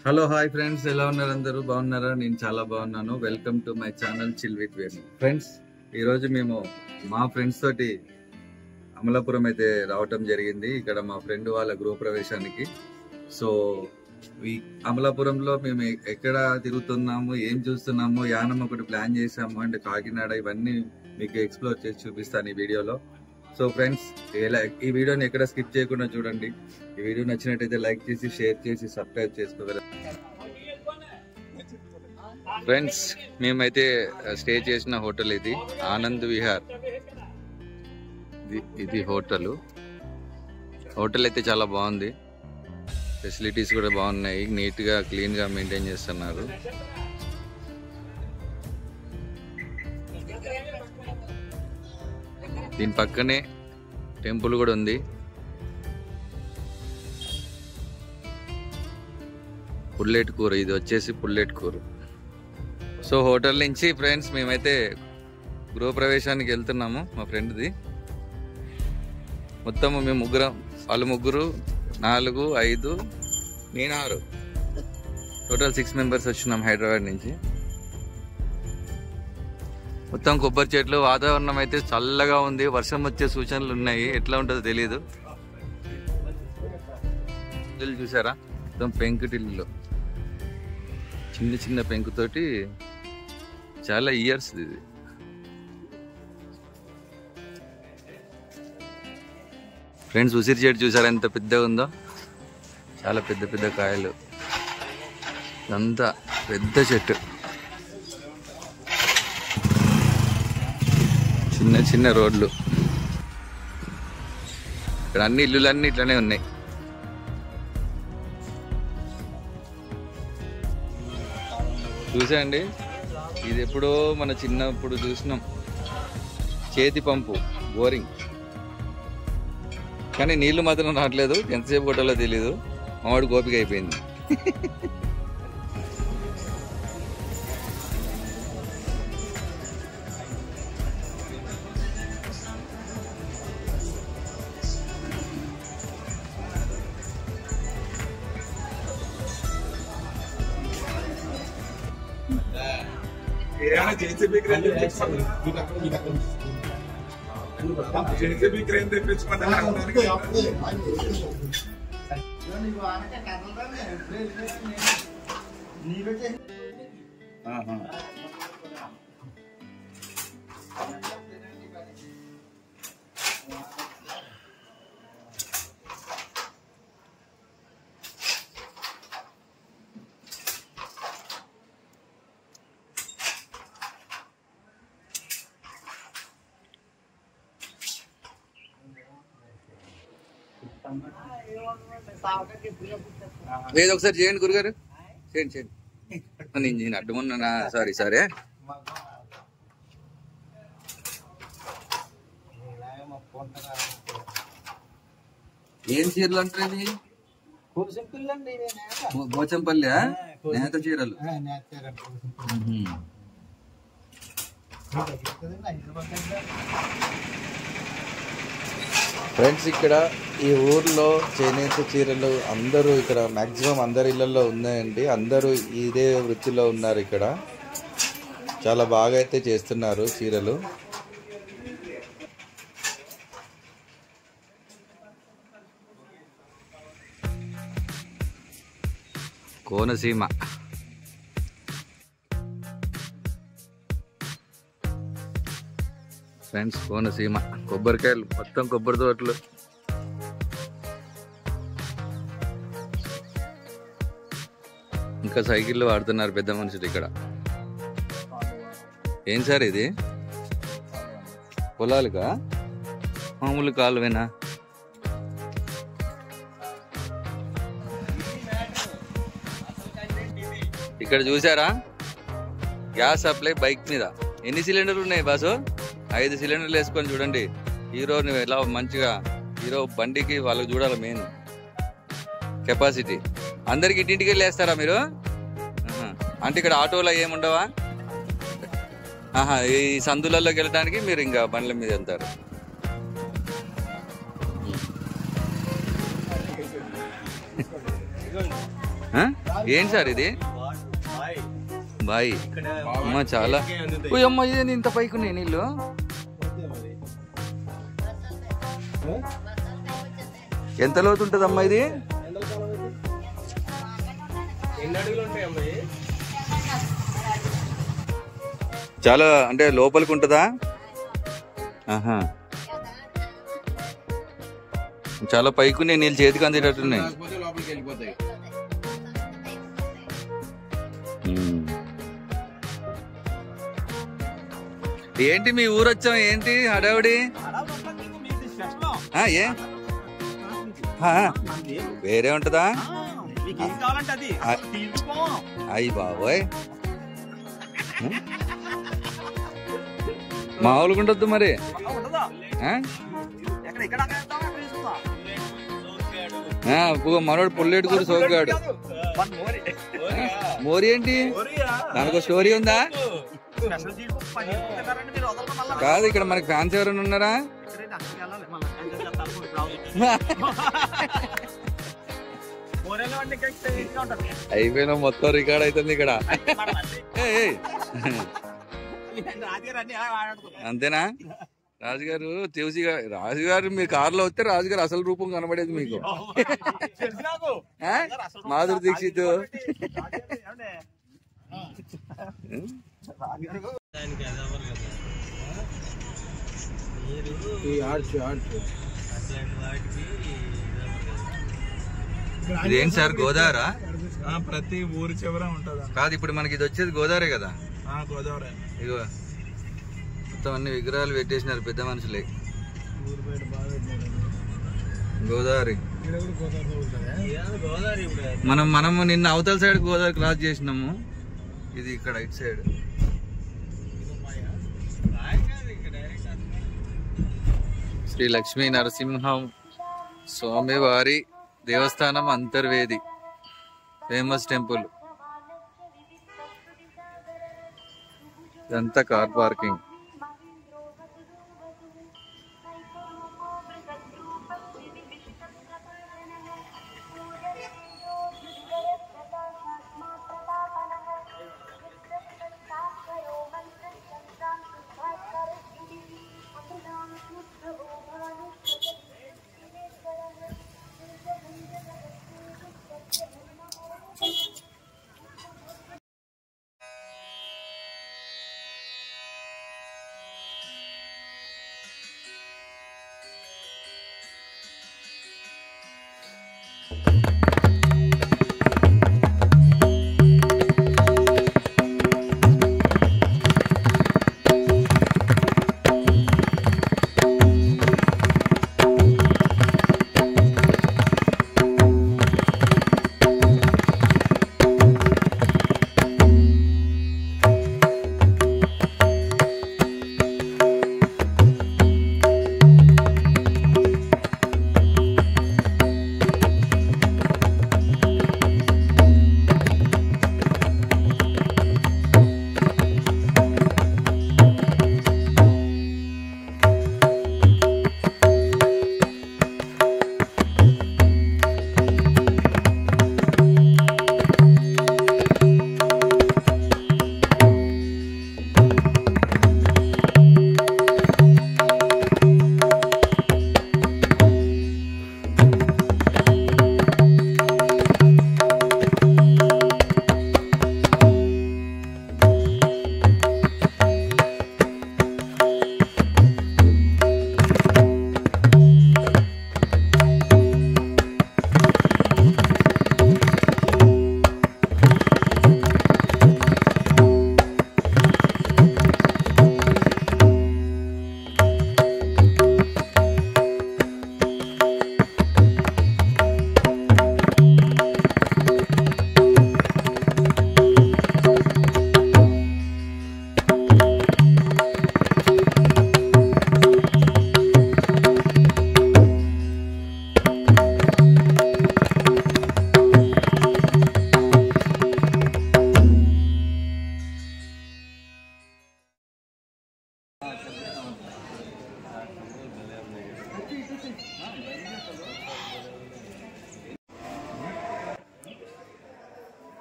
Hello hi friends, ఎలా ఉన్నారు? అందరూ బాగున్నారా? నేను చాలా బాగున్నాను. Welcome to my channel chill with Venu. Friends, ఈరోజు మేము మా ఫ్రెండ్స్ తోటి అమలాపురం అయితే రావటం జరిగింది. ఇక్కడ మా ఫ్రెండ్ వాళ్ళ గృహప్రవేశానికి. సో ఈ అమలాపురంలో మేము ఎక్కడ తిరుగుతున్నాము, ఏం చూస్తున్నాము, యానం ఒకటి ప్లాన్ చేసాము అంటే కాకినాడ, ఇవన్నీ మీకు ఎక్స్ప్లోర్ చేసి చూపిస్తాను ఈ వీడియోలో. సో ఫ్రెండ్స్, ఈ వీడియోని ఎక్కడ స్కిప్ చేయకుండా చూడండి. ఈ వీడియో నచ్చినట్టయితే లైక్ చేసి, షేర్ చేసి, సబ్స్క్రైబ్ చేసుకోగలరు. ఫ్రెండ్స్, మేమైతే స్టే చేసిన హోటల్ ఇది ఆనంద్ విహార్. ఇది హోటల్ అయితే చాలా బాగుంది. ఫెసిలిటీస్ కూడా బాగున్నాయి. నీట్ గా క్లీన్ గా మెయింటైన్ చేస్తున్నారు. దీని పక్కనే టెంపుల్ కూడా ఉంది. పుల్లెట్ కూర, ఇది వచ్చేసి పుల్లెట్ కూర. సో హోటల్ నుంచి ఫ్రెండ్స్ మేమైతే గృహప్రవేశానికి వెళ్తున్నాము. మా ఫ్రెండ్ది మొత్తం మేము ముగ్గురం, వాళ్ళు ముగ్గురు, 4, 5, నేను 6, టోటల్ 6 మెంబర్స్ వచ్చినాం హైదరాబాద్ నుంచి. మొత్తం కొబ్బరి చెట్లు, వాతావరణం అయితే చల్లగా ఉంది. వర్షం వచ్చే సూచనలు ఉన్నాయి. ఎట్లా ఉంటుందో తెలియదు. ఇల్లు చూసారా? మొత్తం పెంకుటిల్లు, చిన్న చిన్న పెంకుతోటి, చాలా ఇయర్స్ ఇది. ఫ్రెండ్స్, ఉసిరి చెట్టు చూసారా ఎంత పెద్దగా ఉందో? చాలా పెద్ద పెద్ద కాయలు. అంతా పెద్ద చెట్టు. చిన్న చిన్న రోడ్లు. ఇక్కడ అన్ని ఇల్లులన్నీ ఇట్లానే ఉన్నాయి. చూసాండి, ఇది ఎప్పుడో మన చిన్నప్పుడు చూసినాం. చేతి పంపు, బోరింగ్. కానీ నీళ్లు మాత్రం రావట్లేదు. ఎంతసేపు కొట్టాలో తెలీదు. మావాడు గోపిక అయిపోయింది. JCB crane తెప్పించుకుంటే ఏదో ఒకసారి చేయండి గురుగారు, చేయండి. నేను అడ్డుకున్నా. సారీ. ఏం చీరలు అంటారు ఇది? పోచంపల్లి నేత చీరలు. ఫ్రెండ్స్, ఇక్కడ ఈ ఊర్లో చేనేత చీరలు అందరూ, ఇక్కడ మ్యాక్సిమం అందరి ఇళ్లలో ఉన్నాయండి. అందరూ ఇదే వృత్తిలో ఉన్నారు. ఇక్కడ చాలా బాగా అయితే చేస్తున్నారు చీరలు. కోనసీమ. ఫ్రెండ్స్, కోనసీమ కొబ్బరికాయలు, మొత్తం కొబ్బరి తోటలు. ఇంకా సైకిళ్ళు వాడుతున్నారు పెద్ద మనుషులు ఇక్కడ. ఏం సార్ ఇది? పొలాలుగా? మామూలు కాలువేనా? ఇక్కడ చూసారా? గ్యాస్ సప్లై బైక్ మీద. ఎన్ని సిలిండర్లు ఉన్నాయి బాసు? 5 సిలిండర్లు వేసుకొని చూడండి. హీరోని ఎలా మంచిగా, హీరో బండికి వాళ్ళకి చూడాలి మెయిన్ కెపాసిటీ. అందరికి ఇంటింటికి వెళ్ళి వేస్తారా మీరు? అంటే ఇక్కడ ఆటోలో ఏముండవా? ఈ సందులలోకి వెళ్ళడానికి మీరు ఇంకా బండ్ల మీద వెళ్తారు. ఏంటి సార్ ఇది? బాయ్ అమ్మ చాలా అమ్మ ఇదేంది ఇంత పైకి ఉన్నాయి నీళ్ళు? ఎంత లోతు ఉంటుంది అమ్మా ఇది? చాలా అంటే లోపలికి ఉంటుందా? ఆహా, చాలా పైకి నీళ్ళు చేతికి అందేటట్టున్నాయి. ఏంటి మీ ఊరు వచ్చాం, ఏంటి హడావుడి? ఏ వేరే ఉంటదా? అయ్యి బాబోయ్, మామూలుగా ఉండొద్దు మరి. మనోడు పుల్లెడు కూడా సోగ్గాడు. మోరి ఏంటి? దానికి స్టోరీ ఉందా? కాదు, ఇక్కడ మనకి ఫ్యాన్స్ ఎవరైనా ఉన్నారా? అయిపోయినా మొత్తం రికార్డ్ అవుతుంది ఇక్కడ. అంతేనా? రాజుగారు చూసి, రాజుగారు మీ కారులో వస్తే రాజుగారు అసలు రూపం కనబడేది మీకు. మాధురి దీక్షిత్ ఇదేంటి సార్, గోదావరా? ప్రతి ఊరి చివర ఉంటది. కాదు, ఇప్పుడు మనకి ఇది వచ్చేది గోదావరే కదా? గోదావరి. ఇగో మొత్తం అన్ని విగ్రహాలు పెట్టేసినారు పెద్ద మనుషులే. గోదావరి మనము నిన్న అవతల సైడ్ గోదావరి క్రాస్ చేసినాము. ఇది ఇక్కడ ఇటు సైడ్. శ్రీ లక్ష్మీ నరసింహం స్వామివారి దేవస్థానం అంతర్వేది ఫేమస్ టెంపుల్. ఇదంతా కార్ పార్కింగ్.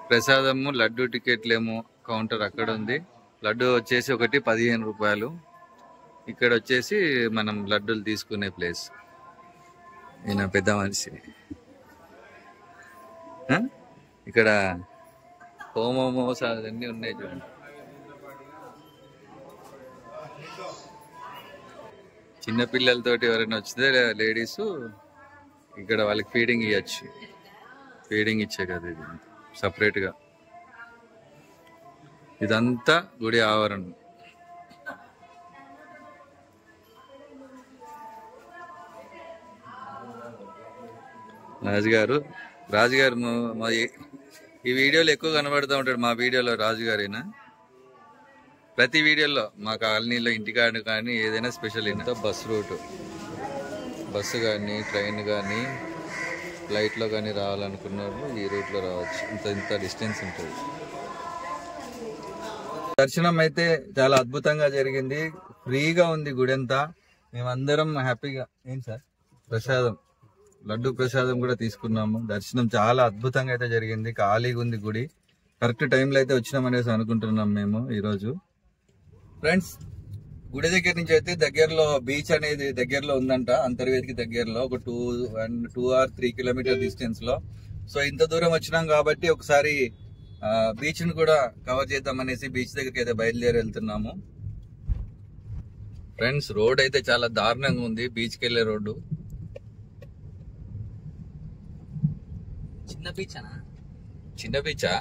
ప్రసాదము లడ్డు టికెట్లేమో కౌంటర్ అక్కడ ఉంది. లడ్డు వచ్చేసి ఒకటి 15 రూపాయలు. ఇక్కడ వచ్చేసి మనం లడ్డూలు తీసుకునే ప్లేస్. ఈయన పెద్ద మనిషి. ఇక్కడ హోమోమోస్ అవన్నీ ఉన్నాయి చూడండి. చిన్న పిల్లలతోటి ఎవరైనా వచ్చితే లేడీస్ ఇక్కడ వాళ్ళకి ఫీడింగ్ ఇవ్వచ్చు. ఫీడింగ్ ఇచ్చే కదా ఇది సపరేట్గా. ఇదంతా గుడి ఆవరణం. రాజుగారు ఈ వీడియోలో ఎక్కువ కనబడుతూ ఉంటాడు. మా వీడియోలో రాజుగారేనా? ప్రతి వీడియోలో మా కాలనీలో ఇంటికాడ కానీ ఏదైనా స్పెషల్. ఇంత బస్ రూట్, బస్సు కానీ ట్రైన్ కానీ ఫ్లైట్లో కానీ రావాలనుకున్నారు ఈ రూట్లో రావచ్చు. ఇంత డిస్టెన్స్ ఉంటుంది. దర్శనం అయితే చాలా అద్భుతంగా జరిగింది. ఫ్రీగా ఉంది గుడి అంతా. మేమందరం హ్యాపీగా. ఏం సార్ ప్రసాదం, లడ్డు ప్రసాదం కూడా తీసుకున్నాము. దర్శనం చాలా అద్భుతంగా అయితే జరిగింది. ఖాళీగా ఉంది గుడి. కరెక్ట్ టైంలో అయితే వచ్చినామనేసి అనుకుంటున్నాం మేము ఈరోజు. ఫ్రెండ్స్, గుడి దగ్గర నుంచి అయితే దగ్గరలో బీచ్ అనేది దగ్గరలో ఉందంట. అంతర్వేదికి దగ్గరలో ఒక 2 or 3 కిలోమీటర్ డిస్టెన్స్ లో. సో ఇంత దూరం వచ్చినాం కాబట్టి ఒకసారి బీచ్ ని కూడా కవర్ చేద్దామనేసి బీచ్ దగ్గరికి అయితే బయలుదేరి వెళ్తున్నాము. ఫ్రెండ్స్, రోడ్ అయితే చాలా దారుణంగా ఉంది. బీచ్కి వెళ్ళే రోడ్డు. చిన్న బీచా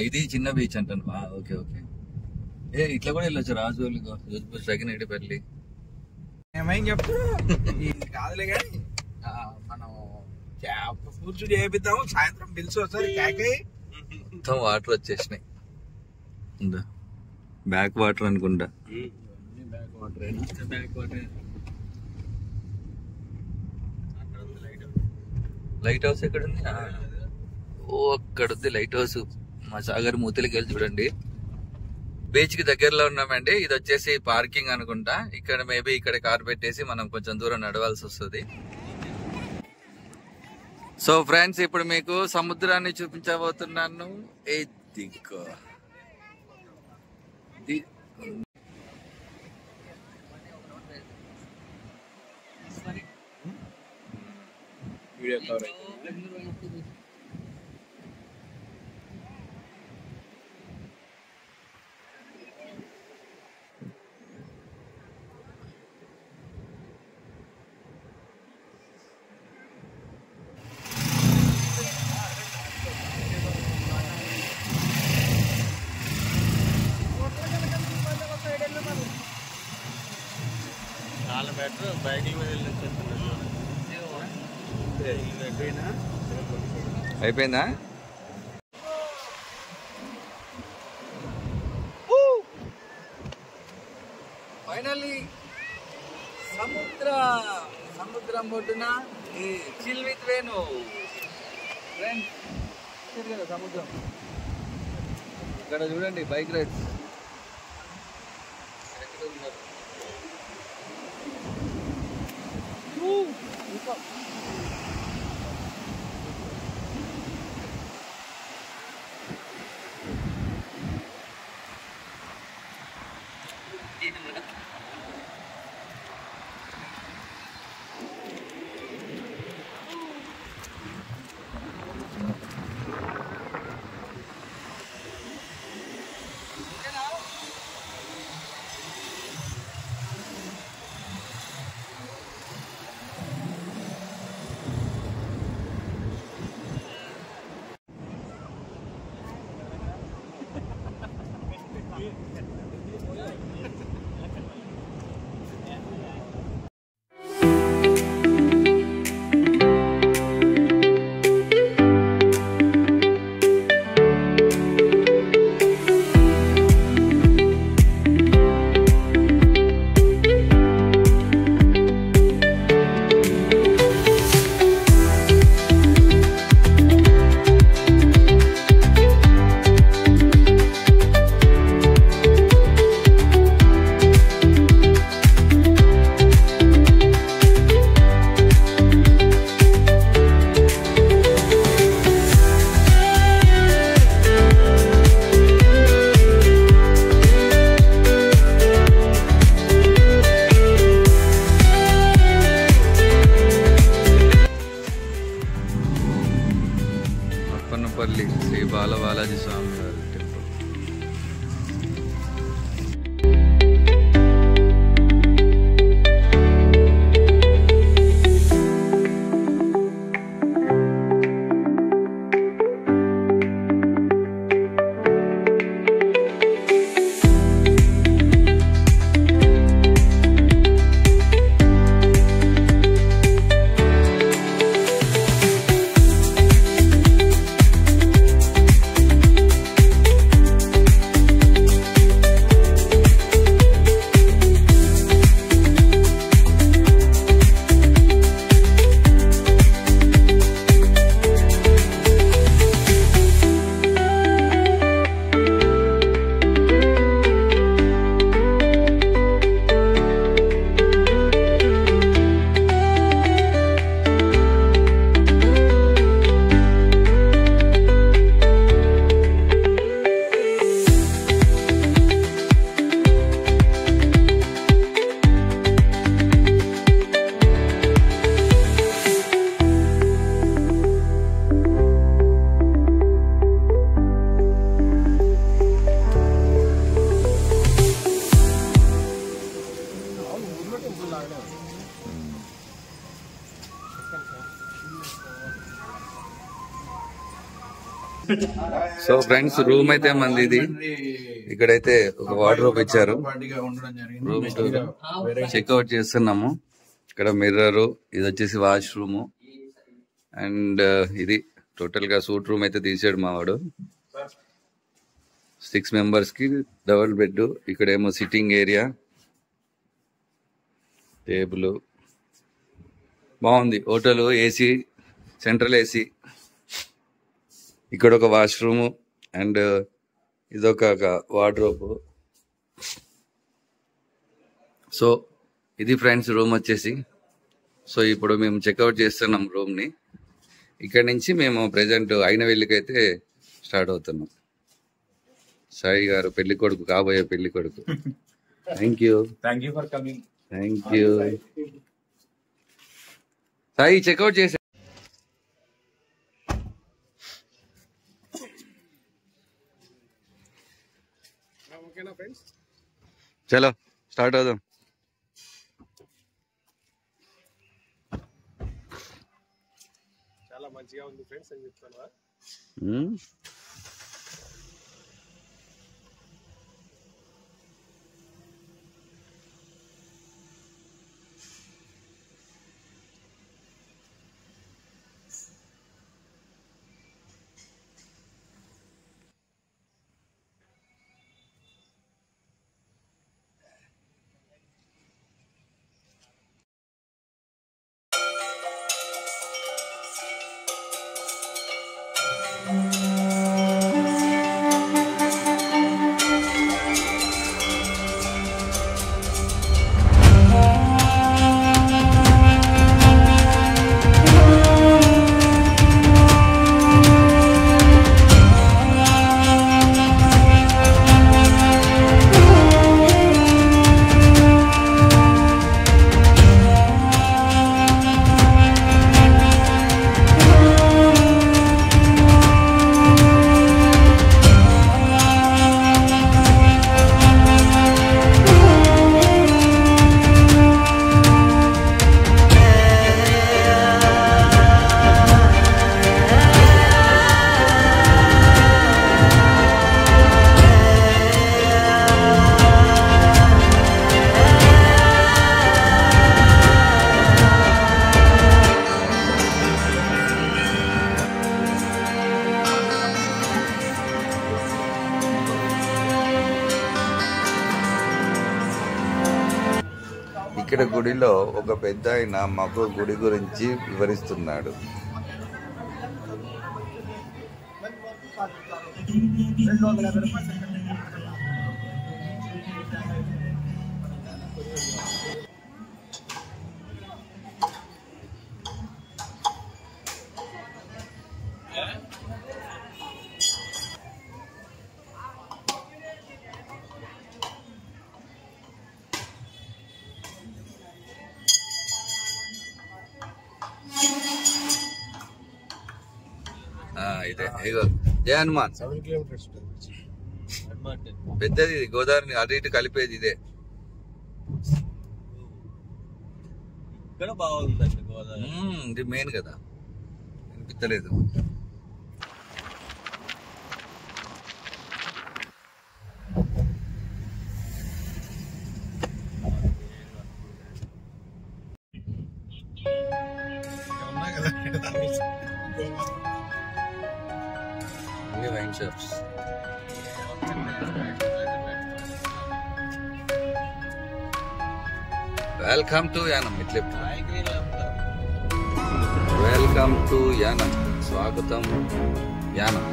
ఇది చిన్న బీచ్ అంటాను. Okay okay. ఇట్లా కూడా వెళ్ళొచ్చు. రాజోలు సగినేటిపల్లి ఏమైంది చెప్తా కాదులే కానీ మనం కూర్చు చేపిద్దాము. సాయంత్రం పిలిచి వస్తారు. మొత్తం వాటర్ వచ్చేసినాయి. బ్యాక్ వాటర్ అనుకుంటా. లైట్ హౌస్ ఎక్కడ ఉంది? అక్కడ ఉంది లైట్ హౌస్. మా సాగర్ మూతికి వెళ్ళి చూడండి. బీచ్ కి దగ్గరలో ఉన్నామండి. ఇది వచ్చేసి పార్కింగ్ అనుకుంటా. ఇక్కడ మేబీ ఇక్కడ కార్ పెట్టేసి మనం కొంచెం దూరం నడవాల్సి వస్తుంది. సో ఫ్రెండ్స్, ఇప్పుడు మీకు సముద్రాన్ని చూపించబోతున్నాను. చాలా బెటర్. బైకింగ్ మీద అయిపోయిందా? ఫైనల్లీ సముద్రం ఒడ్డున చిల్ విత్ వేణు. ఫ్రెండ్స్, సముద్రం ఇక్కడ చూడండి. బైక్ రైడ్స్ మదనపల్లి శ్రీ బాలబాలాజీ స్వామి వారి టెంపుల్. సో ఫ్రెండ్స్, రూమ్ అయితే మంది ఇది. ఇక్కడైతే ఒక వార్డ్రోబ్ ఇచ్చారు. రూమ్ చెక్అవుట్ చేస్తున్నాము. ఇక్కడ మిర్రర్, ఇది వచ్చేసి వాష్రూమ్, అండ్ ఇది టోటల్ గా సూట్ రూమ్ అయితే తీసాడు మావాడు. 6 members కి డబుల్ బెడ్. ఇక్కడేమో సిట్టింగ్ ఏరియా, టేబుల్ బాగుంది. Hotel AC, central AC. ఇక్కడ ఒక వాష్రూమ్ అండ్ ఇదొక వార్డ్రోబ్. సో ఇది ఫ్రెండ్స్ రూమ్ వచ్చేసి. సో ఇప్పుడు మేము చెక్అవుట్ చేస్తున్నాం రూమ్ ని. ఇక్కడ నుంచి మేము ప్రెజెంట్ అయినవెల్లికి అయితే స్టార్ట్ అవుతున్నాం. సాయి గారు పెళ్లి కొడుకు, కాబోయే పెళ్లి కొడుకు. Thank you for coming. Thank you Sai. Check out చేసా. చలో స్టార్ట్ అవుదాం. చాలా మంచిగా ఉంది ఫ్రెండ్స్ అని చెప్తాను. ఇక్కడ గుడిలో ఒక పెద్ద ఆయన మాకు గుడి గురించి వివరిస్తున్నాడు. ఇదే ఇగో జయ హనుమాన్ 7 kilometers. పెద్దది ఇది, గోదావరిని అటు ఇటు కలిపేది ఇదే. ఇక్కడ బాగుందండి గోదావరి. ఇది మెయిన్ కదా, వినిపించలేదు. అన్ని wine shops. Welcome to Yanam. ఇట్లే వెల్కమ్ టు యానం, స్వాగతం యానం.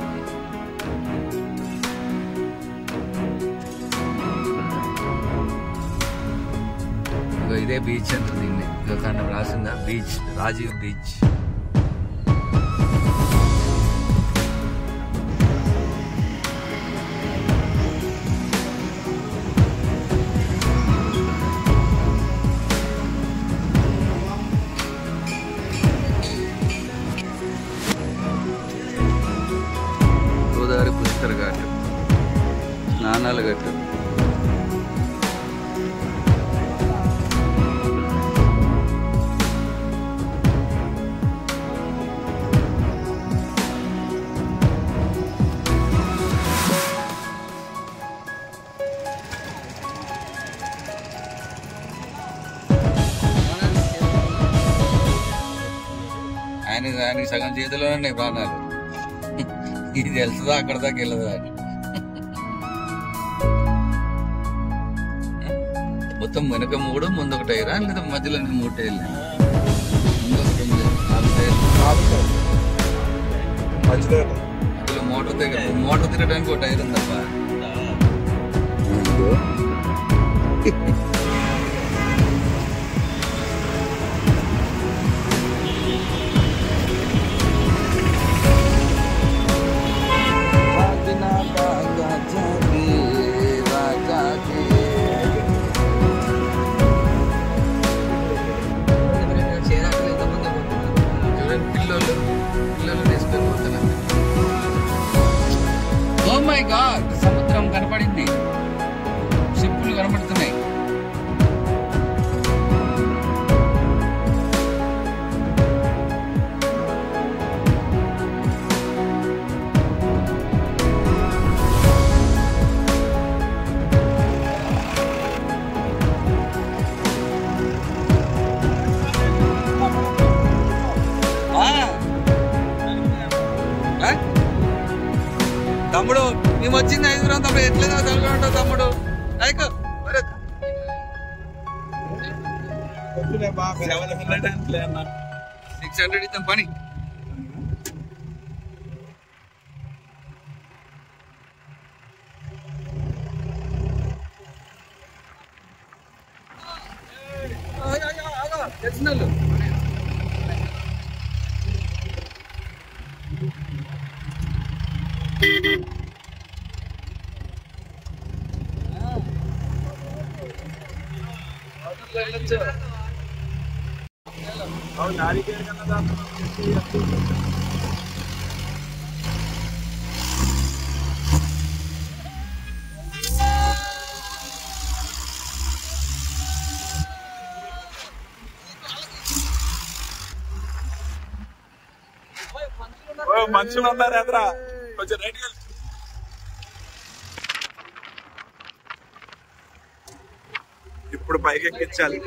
ఇదే బీచ్ అంటే దీన్ని కానీ రాసిందా, బీచ్ రాజీవ్ బీచ్. గోదావరి పుష్కర్ ఘాట్, స్నానాల ఘట్టు. ఆయన సగం చేతిలోనే ఉన్నాయి ప్రాణాలు. ఇది వెళ్తుందా అక్కడ దాకా వెళ్ళదా అని. మొత్తం వెనక 3 ముందు ఒక టైరా లేదా మధ్యలో 3 టైర్లు? మధ్యలో మోటార్ తిరగడానికి ఒక టైర్ ఉందప్ప. ఓ మై గాడ్, సముద్రం కనపడింది, షిప్పులు కనపడుతున్నాయి. తమ్ముడు మేము వచ్చింది 5 తమ్ముడు, ఎట్లేదో తెలుగు ఉంటావు తమ్ముడు. లైక్ 600 ఇద్దాం పని. తెలిసిన మనుషులు ఉన్నారు ఎదురా, కొంచెం రైట్. ఇప్పుడు పైకి ఎక్కించాలి.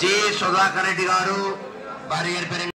జె సుధాకర్ రెడ్డి గారు భార్య గారి పేరు